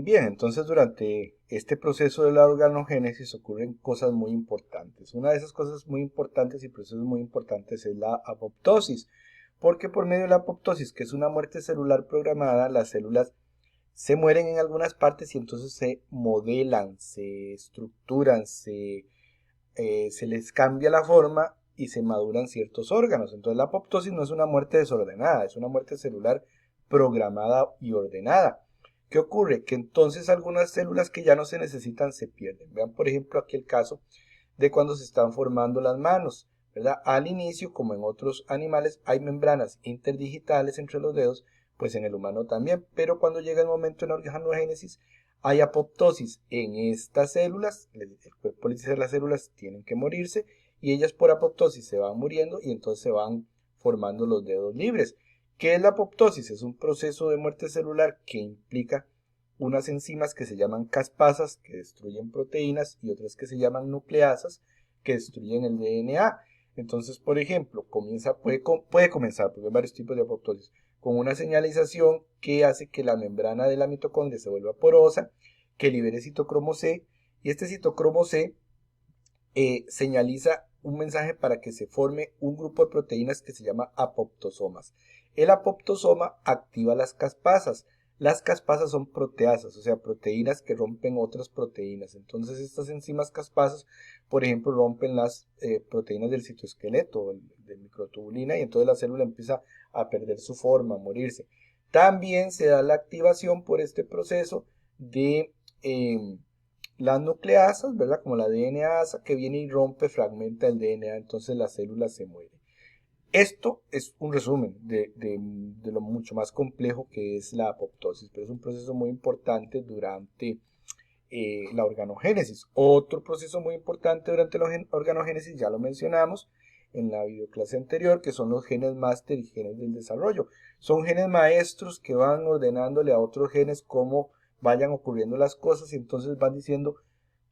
Bien, entonces durante este proceso de la organogénesis ocurren cosas muy importantes. Una de esas cosas muy importantes y procesos muy importantes es la apoptosis, porque por medio de la apoptosis, que es una muerte celular programada, las células se mueren en algunas partes y entonces se modelan, se estructuran, se les cambia la forma y se maduran ciertos órganos. Entonces la apoptosis no es una muerte desordenada, es una muerte celular programada y ordenada. ¿Qué ocurre? Que entonces algunas células que ya no se necesitan se pierden. Vean por ejemplo aquí el caso de cuando se están formando las manos, ¿verdad? Al inicio, como en otros animales, hay membranas interdigitales entre los dedos, pues en el humano también, pero cuando llega el momento de la organogénesis, hay apoptosis en estas células, el cuerpo les dice a las células tienen que morirse y ellas por apoptosis se van muriendo y entonces se van formando los dedos libres. ¿Qué es la apoptosis? Es un proceso de muerte celular que implica unas enzimas que se llaman caspasas, que destruyen proteínas, y otras que se llaman nucleasas, que destruyen el DNA. Entonces, por ejemplo, puede comenzar, porque hay varios tipos de apoptosis, con una señalización que hace que la membrana de la mitocondria se vuelva porosa, que libere citocromo C, y este citocromo C señaliza un mensaje para que se forme un grupo de proteínas que se llama apoptosomas. El apoptosoma activa las caspasas. Las caspasas son proteasas, o sea, proteínas que rompen otras proteínas. Entonces estas enzimas caspasas, por ejemplo, rompen las proteínas del citoesqueleto, de microtubulina, y entonces la célula empieza a perder su forma, a morirse. También se da la activación por este proceso de las nucleasas, ¿verdad? Como la DNasa que viene y rompe, fragmenta el DNA, entonces la célula se muere. Esto es un resumen de lo mucho más complejo que es la apoptosis, pero es un proceso muy importante durante la organogénesis. Otro proceso muy importante durante la organogénesis, ya lo mencionamos en la videoclase anterior, que son los genes máster y genes del desarrollo. Son genes maestros que van ordenándole a otros genes cómo vayan ocurriendo las cosas y entonces van diciendo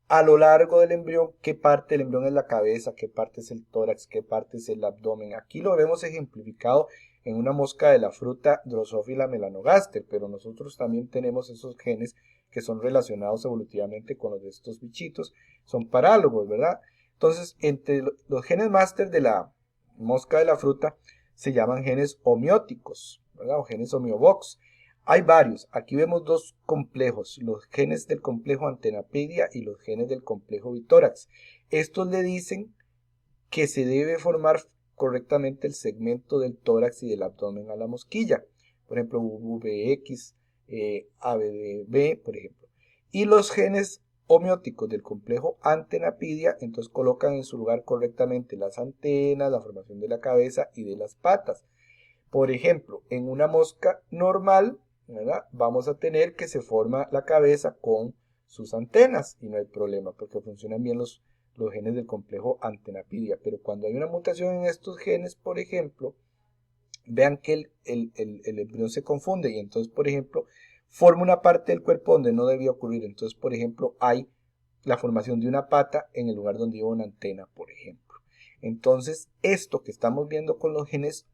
a lo largo del embrión qué parte del embrión es la cabeza, qué parte es el tórax, qué parte es el abdomen. Aquí lo vemos ejemplificado en una mosca de la fruta Drosophila melanogaster, pero nosotros también tenemos esos genes que son relacionados evolutivamente con los de estos bichitos, son parálogos, ¿verdad? Entonces, entre los genes máster de la mosca de la fruta se llaman genes homeóticos, ¿verdad? O genes homeobox. Hay varios. Aquí vemos dos complejos, los genes del complejo antenapedia y los genes del complejo bitórax. Estos le dicen que se debe formar correctamente el segmento del tórax y del abdomen a la mosquilla. Por ejemplo, VX, ABDB, por ejemplo. Y los genes homeóticos del complejo antenapidia, entonces colocan en su lugar correctamente las antenas, la formación de la cabeza y de las patas. Por ejemplo, en una mosca normal, ¿verdad? Vamos a tener que se forma la cabeza con sus antenas y no hay problema porque funcionan bien los genes del complejo antenapidia. Pero cuando hay una mutación en estos genes, por ejemplo, vean que el embrión se confunde y entonces, por ejemplo, forma una parte del cuerpo donde no debía ocurrir. Entonces, por ejemplo, hay la formación de una pata en el lugar donde iba una antena, por ejemplo. Entonces, esto que estamos viendo con los genes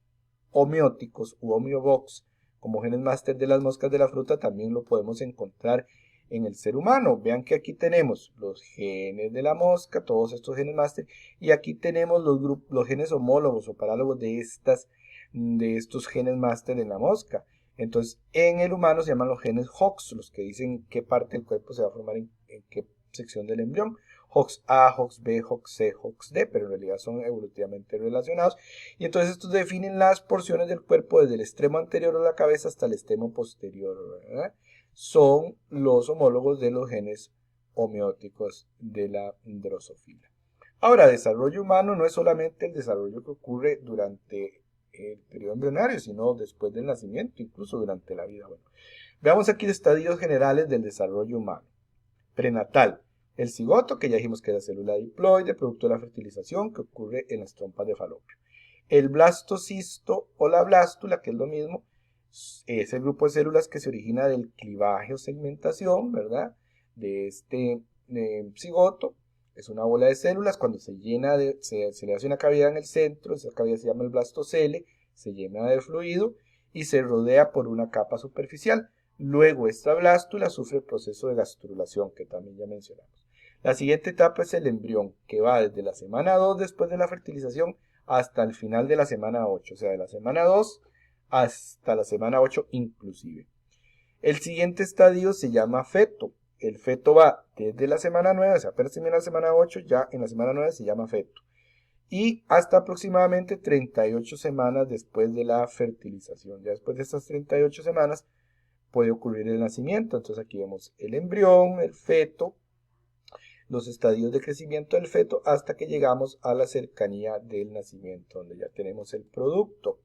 homeóticos u homeobox, como genes máster de las moscas de la fruta, también lo podemos encontrar en el ser humano. Vean que aquí tenemos los genes de la mosca, todos estos genes máster, y aquí tenemos los genes homólogos o parálogos de estos genes máster en la mosca. Entonces, en el humano se llaman los genes HOX, los que dicen qué parte del cuerpo se va a formar en qué sección del embrión. HOX A, HOX B, HOX C, HOX D, pero en realidad son evolutivamente relacionados. Y entonces estos definen las porciones del cuerpo desde el extremo anterior de la cabeza hasta el extremo posterior, ¿verdad? Son los homólogos de los genes homeóticos de la drosofila. Ahora, desarrollo humano no es solamente el desarrollo que ocurre durante el periodo embrionario, sino después del nacimiento, incluso durante la vida. Bueno, veamos aquí los estadios generales del desarrollo humano. Prenatal. El cigoto, que ya dijimos que es la célula diploide, producto de la fertilización que ocurre en las trompas de falopio. El blastocisto o la blástula, que es lo mismo, es el grupo de células que se origina del clivaje o segmentación, ¿verdad? De este cigoto. Es una bola de células, cuando se llena se le hace una cavidad en el centro, esa cavidad se llama el blastocele, se llena de fluido y se rodea por una capa superficial. Luego esta blástula sufre el proceso de gastrulación, que también ya mencionamos. La siguiente etapa es el embrión, que va desde la semana 2 después de la fertilización hasta el final de la semana 8, o sea, de la semana 2 hasta la semana 8 inclusive. El siguiente estadio se llama feto. El feto va desde la semana 9, o sea, apenas termina la semana 8, ya en la semana 9 se llama feto. Y hasta aproximadamente 38 semanas después de la fertilización. Ya después de estas 38 semanas puede ocurrir el nacimiento. Entonces aquí vemos el embrión, el feto, los estadios de crecimiento del feto hasta que llegamos a la cercanía del nacimiento, donde ya tenemos el producto.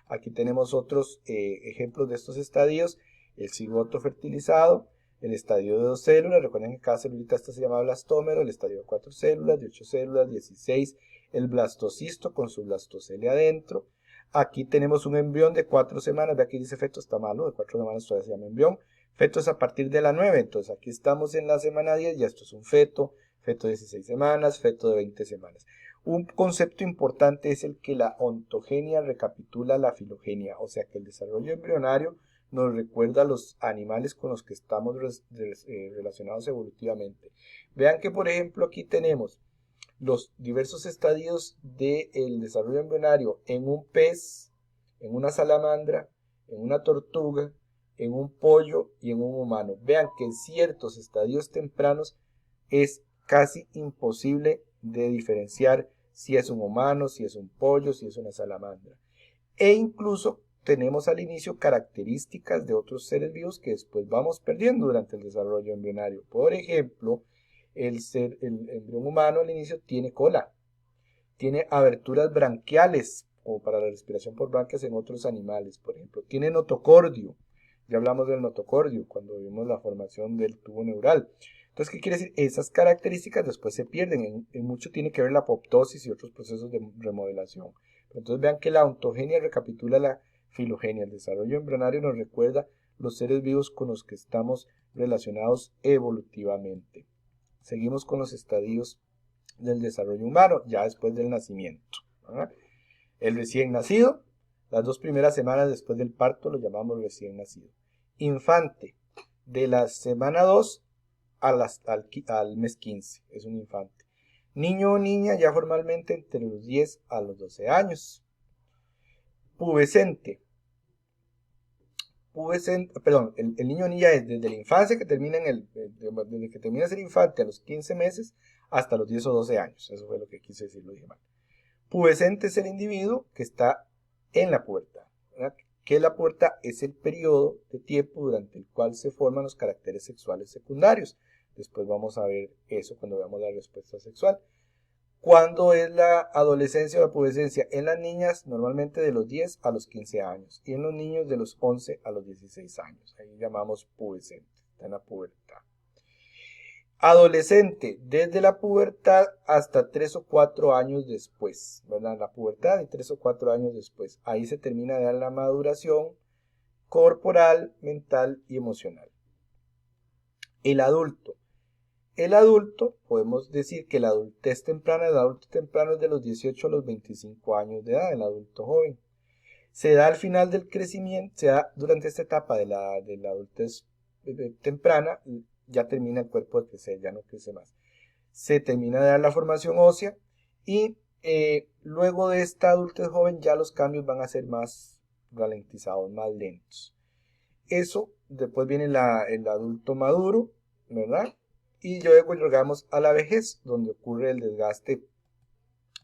Aquí tenemos otros ejemplos de estos estadios: el cigoto fertilizado, el estadio de 2 células, recuerden que cada celulita esta se llama blastómero, el estadio de 4 células, de 8 células, 16, el blastocisto con su blastocele adentro. Aquí tenemos un embrión de 4 semanas, ve aquí dice feto, está malo, de 4 semanas todavía se llama embrión. Feto es a partir de la 9, entonces aquí estamos en la semana 10, ya esto es un feto, feto de 16 semanas, feto de 20 semanas. Un concepto importante es el que la ontogenia recapitula la filogenia, o sea que el desarrollo embrionario nos recuerda a los animales con los que estamos relacionados evolutivamente. Vean que, por ejemplo, aquí tenemos los diversos estadios del desarrollo embrionario en un pez, en una salamandra, en una tortuga, en un pollo y en un humano. Vean que en ciertos estadios tempranos es casi imposible de diferenciar si es un humano, si es un pollo, si es una salamandra. E incluso tenemos al inicio características de otros seres vivos que después vamos perdiendo durante el desarrollo embrionario. Por ejemplo, el embrión humano al inicio tiene cola, tiene aberturas branquiales, como para la respiración por branquias en otros animales, por ejemplo. Tiene notocordio, ya hablamos del notocordio cuando vimos la formación del tubo neural. Entonces, ¿qué quiere decir? Esas características después se pierden. En mucho tiene que ver la apoptosis y otros procesos de remodelación. Pero entonces vean que la ontogenia recapitula la filogenia. El desarrollo embrionario nos recuerda los seres vivos con los que estamos relacionados evolutivamente. Seguimos con los estadios del desarrollo humano, ya después del nacimiento. ¿Verdad? El recién nacido, las 2 primeras semanas después del parto lo llamamos recién nacido. Infante, de la semana 2 al mes 15, es un infante. Niño o niña ya formalmente entre los 10 a los 12 años. Pubescente. Perdón, el niño o niña es desde la infancia que termina desde que termina de ser infante a los 15 meses hasta los 10 o 12 años. Eso fue lo que quise decir, lo dije mal. Pubescente es el individuo que está en la pubertad, ¿verdad? Que la pubertad es el periodo de tiempo durante el cual se forman los caracteres sexuales secundarios. Después vamos a ver eso cuando veamos la respuesta sexual. ¿Cuándo es la adolescencia o la pubescencia? En las niñas normalmente de los 10 a los 15 años y en los niños de los 11 a los 16 años. Ahí llamamos pubescente, está en la pubertad. Adolescente, desde la pubertad hasta 3 o 4 años después, ¿verdad? La pubertad y 3 o 4 años después. Ahí se termina de dar la maduración corporal, mental y emocional. El adulto. El adulto, podemos decir que la adultez temprana, el adulto temprano es de los 18 a los 25 años de edad, el adulto joven. Se da al final del crecimiento, se da durante esta etapa de la adultez temprana, ya termina el cuerpo de crecer, ya no crece más. Se termina de dar la formación ósea y luego de esta adultez joven ya los cambios van a ser más ralentizados, más lentos. Eso, después viene el adulto maduro, ¿verdad? Y luego llegamos a la vejez, donde ocurre el desgaste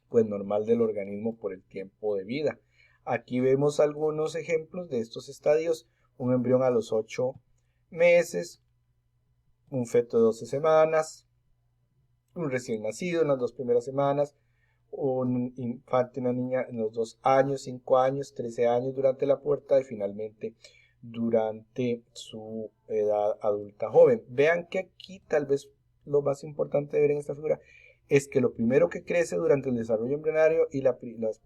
pues normal del organismo por el tiempo de vida. Aquí vemos algunos ejemplos de estos estadios: un embrión a los 8 meses, un feto de 12 semanas, un recién nacido en las 2 primeras semanas, un infante, una niña en los 2 años, 5 años, 13 años durante la pubertad y finalmente durante su edad adulta joven. Vean que aquí tal vez lo más importante de ver en esta figura es que lo primero que crece durante el desarrollo embrionario y las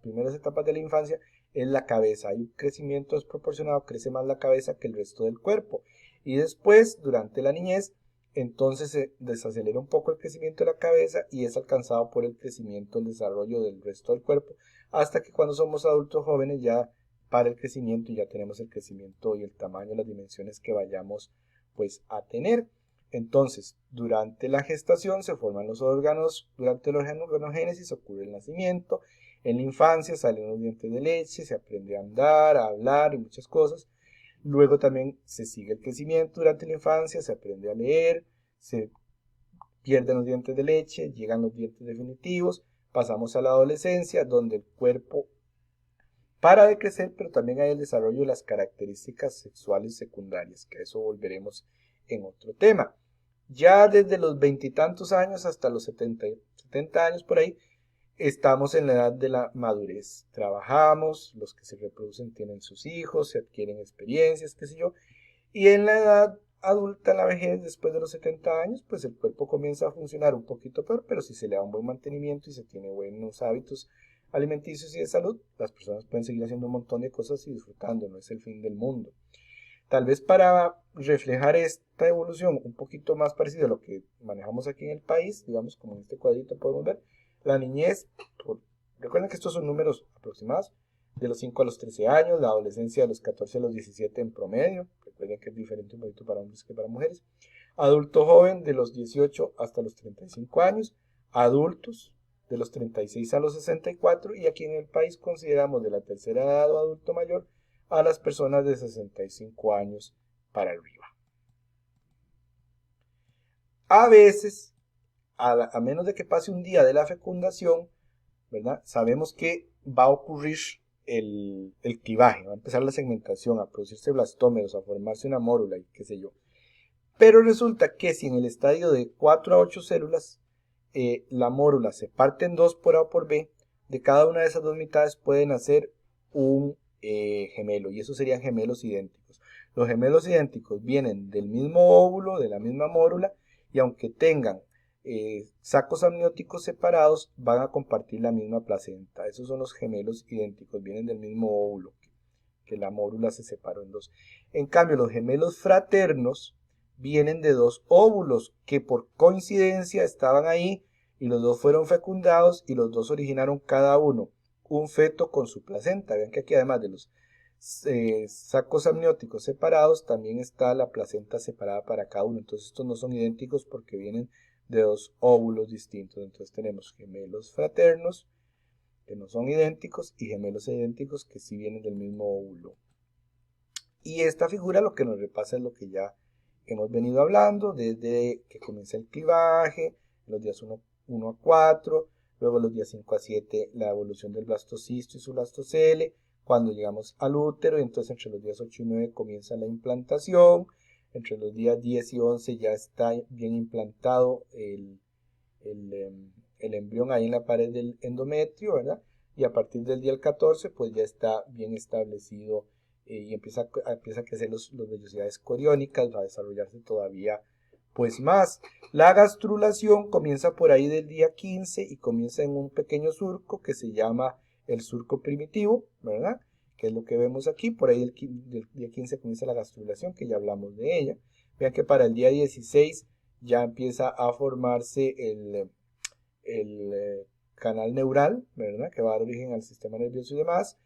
primeras etapas de la infancia es la cabeza. Hay un crecimiento desproporcionado, crece más la cabeza que el resto del cuerpo. Y después, durante la niñez, entonces se desacelera un poco el crecimiento de la cabeza y es alcanzado por el crecimiento, el desarrollo del resto del cuerpo, hasta que cuando somos adultos jóvenes ya para el crecimiento y ya tenemos el crecimiento y el tamaño, las dimensiones que vayamos pues a tener. Entonces, durante la gestación se forman los órganos, durante la organogénesis ocurre el nacimiento, en la infancia salen los dientes de leche, se aprende a andar, a hablar y muchas cosas. Luego también se sigue el crecimiento durante la infancia, se aprende a leer, se pierden los dientes de leche, llegan los dientes definitivos, pasamos a la adolescencia, donde el cuerpo para de crecer, pero también hay el desarrollo de las características sexuales secundarias, que a eso volveremos en otro tema. Ya desde los veintitantos años hasta los 70 años por ahí, estamos en la edad de la madurez. Trabajamos, los que se reproducen tienen sus hijos, se adquieren experiencias, qué sé yo. Y en la edad adulta, en la vejez, después de los 70 años, pues el cuerpo comienza a funcionar un poquito peor, pero si se le da un buen mantenimiento y se tiene buenos hábitos alimenticios y de salud, las personas pueden seguir haciendo un montón de cosas y disfrutando, no es el fin del mundo. Tal vez para reflejar esta evolución un poquito más parecida a lo que manejamos aquí en el país, digamos como en este cuadrito podemos ver, la niñez, recuerden que estos son números aproximados, de los 5 a los 13 años, la adolescencia de los 14 a los 17 en promedio, recuerden que es diferente un poquito para hombres que para mujeres, adulto joven de los 18 hasta los 35 años, adultos de los 36 a los 64 y aquí en el país consideramos de la tercera edad o adulto mayor a las personas de 65 años para arriba. A veces, a menos de que pase un día de la fecundación, ¿verdad? Sabemos que va a ocurrir el clivaje, va a empezar la segmentación, a producirse blastómeros, a formarse una mórula y qué sé yo. Pero resulta que si en el estadio de 4 a 8 células, la mórula se parte en dos por A o por B, de cada una de esas dos mitades pueden hacer un gemelo, y esos serían gemelos idénticos. Los gemelos idénticos vienen del mismo óvulo, de la misma mórula, y aunque tengan sacos amnióticos separados, van a compartir la misma placenta. Esos son los gemelos idénticos, vienen del mismo óvulo, que la mórula se separó en dos. En cambio, los gemelos fraternos vienen de dos óvulos que por coincidencia estaban ahí y los dos fueron fecundados y los dos originaron cada uno un feto con su placenta. Vean que aquí además de los sacos amnióticos separados también está la placenta separada para cada uno. Entonces estos no son idénticos porque vienen de dos óvulos distintos. Entonces tenemos gemelos fraternos que no son idénticos y gemelos idénticos que sí vienen del mismo óvulo. Y esta figura lo que nos repasa es lo que ya hemos venido hablando desde que comienza el clivaje, los días 1 a 4, luego los días 5 a 7 la evolución del blastocisto y su blastocele, cuando llegamos al útero, y entonces entre los días 8 y 9 comienza la implantación, entre los días 10 y 11 ya está bien implantado el embrión ahí en la pared del endometrio, ¿verdad? Y a partir del día 14 pues ya está bien establecido y empieza a crecer los vellosidades coriónicas, va a desarrollarse todavía pues más. La gastrulación comienza por ahí del día 15 y comienza en un pequeño surco que se llama el surco primitivo, ¿verdad? Que es lo que vemos aquí, por ahí del día 15 comienza la gastrulación, que ya hablamos de ella. Vean que para el día 16 ya empieza a formarse el canal neural, ¿verdad? Que va a dar origen al sistema nervioso y demás.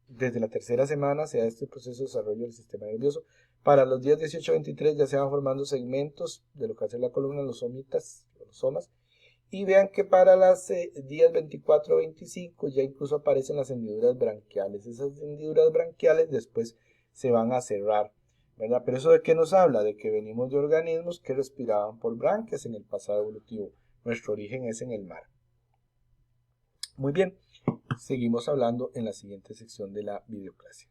Desde la tercera semana se da este proceso de desarrollo del sistema nervioso. Para los días 18 a 23 ya se van formando segmentos de lo que hace la columna, los somas. Y vean que para los días 24 a 25 ya incluso aparecen las hendiduras branquiales. Esas hendiduras branquiales después se van a cerrar, ¿verdad? Pero eso de qué nos habla? De que venimos de organismos que respiraban por branquias en el pasado evolutivo. Nuestro origen es en el mar. Muy bien, seguimos hablando en la siguiente sección de la videoclase.